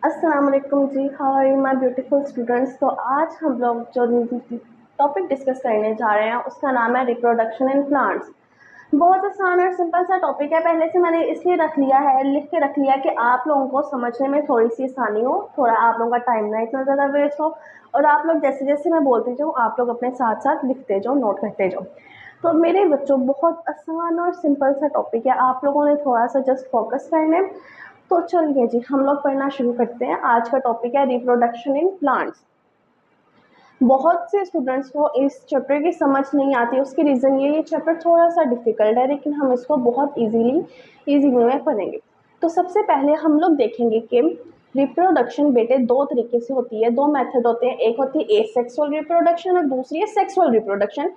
अस्सलाम वालेकुम जी, how are you my beautiful students. तो आज हम लोग जो टॉपिक डिस्कस करने जा रहे हैं उसका नाम है रिप्रोडक्शन इन प्लांट्स। बहुत आसान और सिंपल सा टॉपिक है। पहले से मैंने इसलिए रख लिया है, लिख के रख लिया कि आप लोगों को समझने में थोड़ी सी आसानी हो, थोड़ा आप लोगों का टाइम ना इतना ज़्यादा वेस्ट हो, और आप लोग जैसे जैसे मैं बोलती जाऊँ आप लोग अपने साथ साथ लिखते जाओ, नोट करते जाओ। तो मेरे बच्चों, बहुत आसान और सिंपल सा टॉपिक है, आप लोगों ने थोड़ा सा जस्ट फोकस करना है। तो चलिए जी, हम लोग पढ़ना शुरू करते हैं। आज का टॉपिक है रिप्रोडक्शन इन प्लांट्स। बहुत से स्टूडेंट्स को इस चैप्टर की समझ नहीं आती, उसकी रीज़न ये चैप्टर थोड़ा सा डिफिकल्ट है, लेकिन हम इसको बहुत इजी वे में पढ़ेंगे। तो सबसे पहले हम लोग देखेंगे कि रिप्रोडक्शन बेटे दो तरीके से होती है, दो मेथड होते हैं। एक होती है एसेक्सुअल रिप्रोडक्शन और दूसरी है सेक्सुअल रिप्रोडक्शन।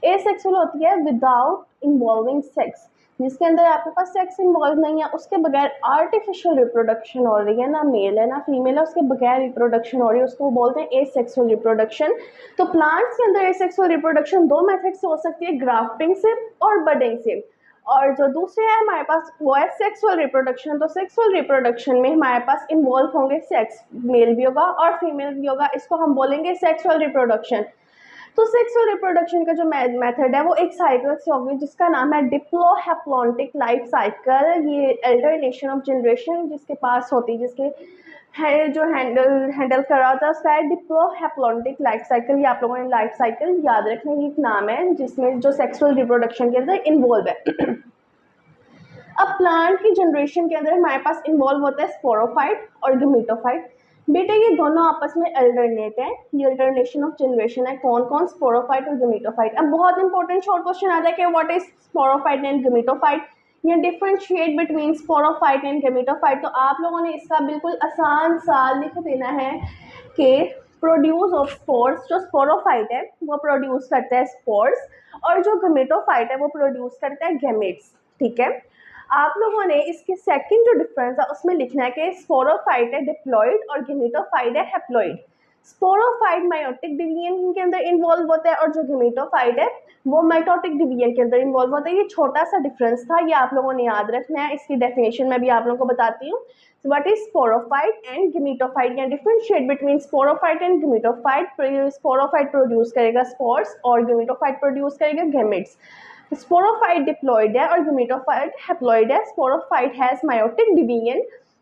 एसेक्सुअल होती है विदाउट इन्वॉल्विंग सेक्स, जिसके अंदर आपके पास सेक्स इन्वॉल्व नहीं है, उसके बगैर आर्टिफिशियल रिप्रोडक्शन हो रही है, ना मेल है ना फीमेल है, उसके बगैर रिप्रोडक्शन हो रही है, उसको बोलते हैं एसेक्सुअल रिप्रोडक्शन। तो प्लांट्स के अंदर एसेक्सुअल रिप्रोडक्शन दो मेथड से हो सकती है, ग्राफ्टिंग से और बडिंग से। और जो दूसरे है हमारे पास वो है सेक्सुअल रिप्रोडक्शन। तो सेक्सुअल रिप्रोडक्शन में हमारे पास इन्वॉल्व होंगे सेक्स, मेल भी होगा और फीमेल भी होगा, इसको हम बोलेंगे सेक्सुअल रिप्रोडक्शन। तो सेक्सुअल रिप्रोडक्शन का जो मेथड है वो एक साइकिल से होगी जिसका नाम है डिप्लोहैप्लॉन्टिक लाइफ साइकिल। ये अल्टरनेशन ऑफ जनरेशन जिसके पास होती है, जिसके है जो हैंडल कर रहा था, उसका है डिप्लोहैप्लॉन्टिक लाइफ साइकिल। ये आप लोगों ने लाइफ साइकिल याद रखने की एक नाम है जिसमें जो सेक्सुअल रिप्रोडक्शन के अंदर इन्वॉल्व है। अब प्लांट की जनरेशन के अंदर हमारे पास इन्वॉल्व होता है स्पोरोफाइट और गमीटोफाइट। बेटे ये दोनों आपस में अल्टरनेट है, ये अल्टरनेशन ऑफ जनरेशन है। कौन कौन? स्पोरोफाइट और गमीटोफाइट। अब बहुत इंपॉर्टेंट शॉर्ट क्वेश्चन आ जाए कि what is sporophyte and gametophyte, या differentiate between sporophyte and gametophyte. तो आप लोगों ने इसका बिल्कुल आसान सा लिख देना है कि प्रोड्यूस ऑफ स्पोर्स, जो स्पोरोफाइट है वो प्रोड्यूस करता है स्पोर्स, और जो गमीटोफाइट है वो प्रोड्यूस करता है गैमेट्स। ठीक है। आप लोगों ने इसके सेकंड जो डिफरेंस है उसमें लिखना है कि स्पोरोफाइट है डिप्लॉइड और गमीटोफाइट है हैप्लॉइड। स्पोरोफाइट मायोटिक डिवीजन के अंदर इन्वॉल्व होता है और जो गमीटोफाइट है वो माइटोटिक डिवीजन के अंदर इन्वॉल्व होता है। ये छोटा सा डिफरेंस था, ये आप लोगों ने याद रखना है। इसकी डेफिनेशन मैं भी आप लोगों को बताती हूँ। What is sporophyte and gametophyte, या differentiate between sporophyte and gametophyte. Sporophyte produce करेगा स्पोर्स और गमीटोफाइट प्रोड्यूस करेगा गैमेट्स। स्पोरोफाइट डिप्लॉइड है और गमीटोफाइट हैप्लॉइड है। Sporophyte has meiotic division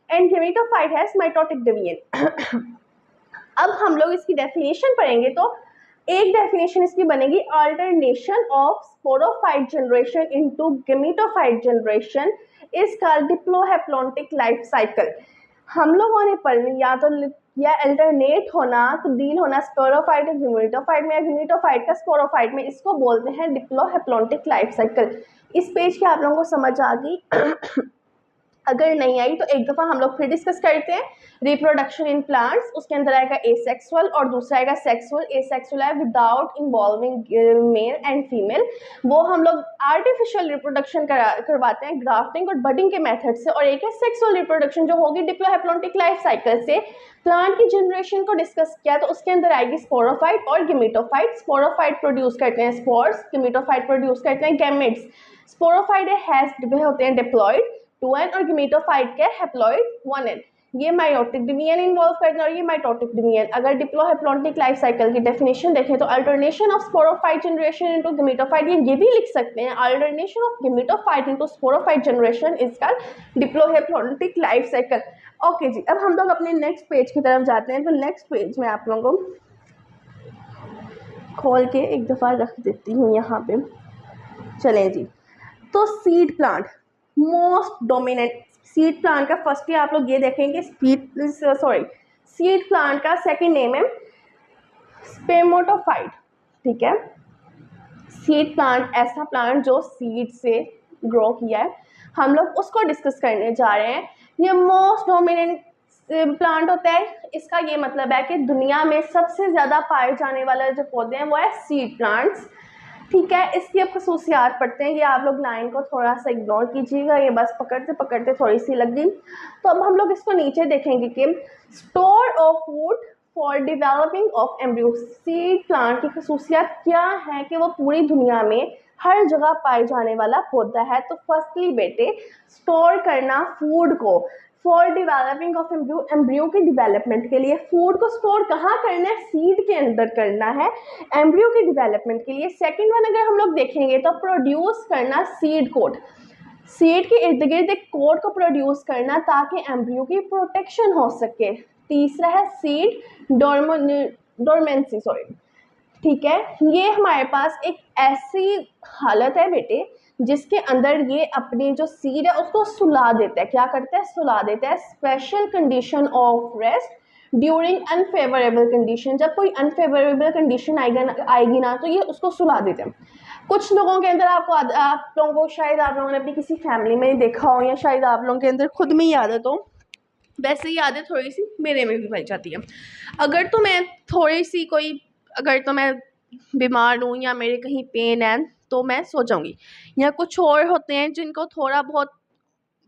and gametophyte has mitotic division. अब हम लोग इसकी डेफिनेशन पढ़ेंगे तो एक डेफिनेशन इसकी बनेगी, alternation of sporophyte generation into gametophyte generation is called diplohaplontic life cycle. हम लोगों ने पढ़ या तो या अल्टरनेट होना, तब्दील होना स्पोरोफाइट और गमीटोफाइट में, या गमीटोफाइट का स्पोरोफाइट में, इसको बोलते हैं डिप्लोहैप्लॉन्टिक लाइफ साइकिल। इस पेज की आप लोगों को समझ आ गई? अगर नहीं आई तो एक दफ़ा हम लोग फिर डिस्कस करते हैं। रिप्रोडक्शन इन प्लांट्स, उसके अंदर आएगा एसेक्सुअल और दूसरा आएगा सेक्सुअल। एसेक्सुअल है without involving male and female, वो हम लोग आर्टिफिशियल रिप्रोडक्शन करवाते हैं ग्राफ्टिंग और बडिंग के मेथड से। और एक है सेक्सुअल रिप्रोडक्शन जो होगी डिप्लोहैप्लॉन्टिक लाइफ साइकिल से। प्लांट की जनरेशन को डिस्कस किया तो उसके अंदर आएगी स्पोरोफाइट और गमीटोफाइट। स्पोरोफाइट प्रोड्यूस करते हैं स्पोर्स, गमीटोफाइट प्रोड्यूस करते हैं गैमेट्स। स्पोरोफाइट होते हैं डिप्लॉइड 2n और गमीटोफाइट के हैप्लॉइड 1n। ये मायोटिक डिवीजन इन्वॉल्व करते हैं और ये माइटोटिक डिवीजन। अगर डिप्लोहैप्लॉन्टिक लाइफ साइकिल की डेफिनेशन देखें तो alternation of sporophyte generation into gametophyte, ये भी लिख सकते हैं, alternation of gametophyte into sporophyte generation is called diplohaplontic life cycle. Okay जी, अब हम लोग अपने नेक्स्ट पेज की तरफ जाते हैं। तो नेक्स्ट पेज में आप लोगों को खोल के एक दफ़ा रख देती हूँ यहाँ पे। चलें जी, तो seed plant most dominant. Seed plant का फर्स्टली आप लोग ये देखेंगे सीड प्लांट का सेकंड नेम है स्पेमोटोफाइट। ठीक है। सीड प्लांट ऐसा प्लांट जो सीड से ग्रो किया है, हम लोग उसको डिस्कस करने जा रहे हैं। ये मोस्ट डोमिनेंट प्लांट होता है। इसका ये मतलब है कि दुनिया में सबसे ज़्यादा पाए जाने वाला जो पौधे हैं वो है सीड प्लांट्स। ठीक है। इसकी अब खसूसियात पढ़ते हैं। ये आप लोग लाइन को थोड़ा सा इग्नोर कीजिएगा, ये बस पकड़ते पकड़ते थोड़ी सी लग गई। तो अब हम लोग इसको नीचे देखेंगे कि store of food for developing of embryo. Seed plant की खसूसियात क्या है कि वो पूरी दुनिया में हर जगह पाए जाने वाला पौधा है। तो फर्स्टली बेटे, स्टोर करना फूड को, for developing of embryo, embryo के डेवलपमेंट के लिए। फूड को स्टोर कहाँ करना है? सीड के अंदर करना है एम्ब्रियो के डेवलपमेंट के लिए। सेकंड वन अगर हम लोग देखेंगे तो प्रोड्यूस करना सीड कोट, सीड के इर्द गिर्द एक कोट को प्रोड्यूस करना ताकि एम्ब्रियो की प्रोटेक्शन हो सके। तीसरा है सीड डोरमेंसी, सॉरी, ठीक है। ये हमारे पास एक ऐसी हालत है बेटे जिसके अंदर ये अपनी जो सीड है उसको सुला देता है। क्या करता है? सुला देता है। Special condition of rest during unfavourable condition, जब कोई अनफेवरेबल कंडीशन आएगी ना तो ये उसको सुला देते हैं। कुछ लोगों के अंदर आप लोगों को शायद आप लोगों ने अपनी किसी फैमिली में देखा हो या शायद आप लोगों के अंदर खुद में ही आदत हो, वैसे ही आदत थोड़ी सी मेरे में भी पाई जाती है। अगर तो मैं थोड़ी सी कोई अगर तो मैं बीमार हूँ या मेरे कहीं पेन है तो मैं सो जाऊँगी, या कुछ और होते हैं जिनको थोड़ा बहुत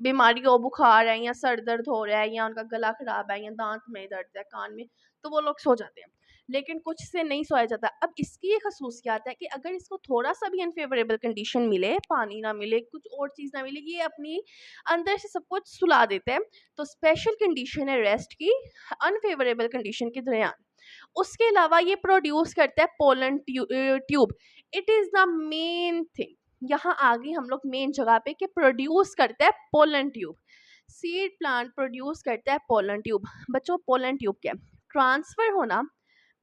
बीमारी हो, बुखार है या सर दर्द हो रहा है या उनका गला खराब है या दांत में दर्द है, कान में, तो वो लोग सो जाते हैं, लेकिन कुछ से नहीं सोया जाता। अब इसकी एक खसूसियात है कि अगर इसको थोड़ा सा भी अनफेवरेबल कंडीशन मिले, पानी ना मिले, कुछ और चीज़ ना मिले, ये अपनी अंदर से सब कुछ सुला देते हैं। तो स्पेशल कंडीशन है रेस्ट की अनफेवरेबल कंडीशन के दरमियान। उसके अलावा ये प्रोड्यूस करता है pollen tube. It is the main thing, यहाँ आगे हम लोग मेन जगह पे कि प्रोड्यूस करता है pollen tube. Seed plant produce करता है पोलन ट्यूब। बच्चों पोलन ट्यूब क्या है? ट्रांसफर होना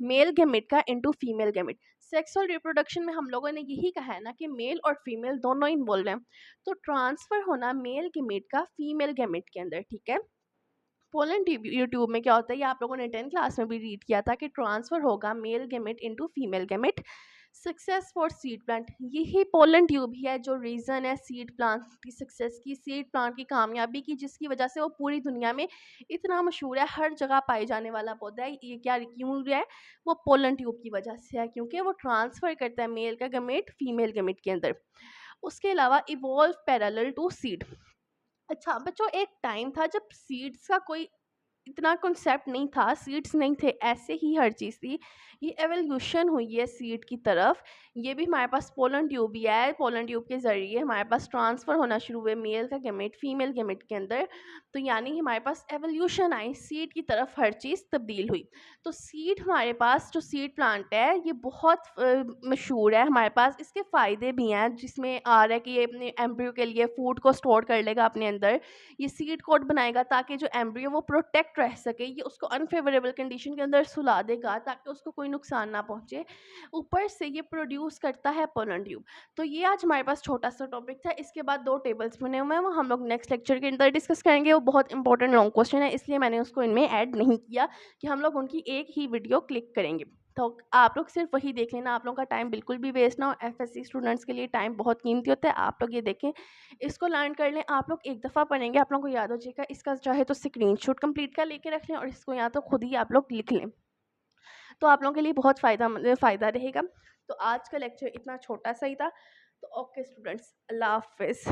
मेल गैमेट का into female gamete. Sexual reproduction में हम लोगों ने यही कहा है ना कि मेल और फीमेल दोनों इन्वॉल्व हैं, तो ट्रांसफर होना मेल गैमेट का फीमेल गैमेट के अंदर, ठीक है। पोलन ट्यूब में क्या होता है, ये आप लोगों ने 10th क्लास में भी रीड किया था कि ट्रांसफर होगा male gamete into female gamete. Success for seed plant, यही पोलन ट्यूब ही है जो रीज़न है सीड प्लांट की सक्सेस की, सीड प्लांट की कामयाबी की, जिसकी वजह से वो पूरी दुनिया में इतना मशहूर है, हर जगह पाई जाने वाला पौधा है। ये क्या क्यों है? वो पोलन ट्यूब की वजह से है, क्योंकि वो ट्रांसफ़र करता है मेल का गमेट फीमेल गमेट के अंदर। उसके अलावा इवॉल्व पैरेलल टू सीड। अच्छा बच्चों, एक टाइम था जब सीड्स का कोई इतना कॉन्सेप्ट नहीं था, सीड्स नहीं थे, ऐसे ही हर चीज़ थी। ये एवोल्यूशन हुई है सीड की तरफ। ये भी हमारे पास पोलन ट्यूब भी है, पोलन ट्यूब के ज़रिए हमारे पास ट्रांसफ़र होना शुरू हुए मेल का गैमेट फीमेल गैमेट के अंदर। तो यानी कि हमारे पास एवोल्यूशन आई, सीड की तरफ हर चीज़ तब्दील हुई। तो सीड हमारे पास जो सीड प्लांट है ये बहुत मशहूर है हमारे पास। इसके फ़ायदे भी हैं, जिसमें आ रहा है कि ये अपने एम्ब्रियो के लिए फूड को स्टोर कर लेगा अपने अंदर। ये सीड कोट बनाएगा ताकि जो एम्ब्रियो वो प्रोटेक्ट रह सके, ये उसको अनफेवरेबल कंडीशन के अंदर सुला देगा ताकि उसको कोई नुकसान ना पहुंचे। ऊपर से ये प्रोड्यूस करता है पोलन ट्यूब। तो ये आज हमारे पास छोटा सा टॉपिक था। इसके बाद 2 टेबल्स बने हुए हैं, वो हम लोग नेक्स्ट लेक्चर के अंदर डिस्कस करेंगे। वो बहुत इंपॉर्टेंट लॉन्ग क्वेश्चन है, इसलिए मैंने उसको इनमें ऐड नहीं किया कि हम लोग उनकी एक ही वीडियो क्लिक करेंगे। तो आप लोग सिर्फ वही देख लेना, आप लोगों का टाइम बिल्कुल भी वेस्ट ना हो। एफएससी स्टूडेंट्स के लिए टाइम बहुत कीमती होता है, आप लोग ये देखें, इसको लर्न कर लें। आप लोग एक दफ़ा पढ़ेंगे, आप लोगों को याद हो जाएगा। इसका चाहे तो स्क्रीनशॉट कंप्लीट कर लेके रख लें और इसको या तो खुद ही आप लोग लिख लें, तो आप लोगों के लिए बहुत फ़ायदा रहेगा। तो आज का लेक्चर इतना छोटा सा ही था। तो ओके स्टूडेंट्स, अल्लाह हाफिज़।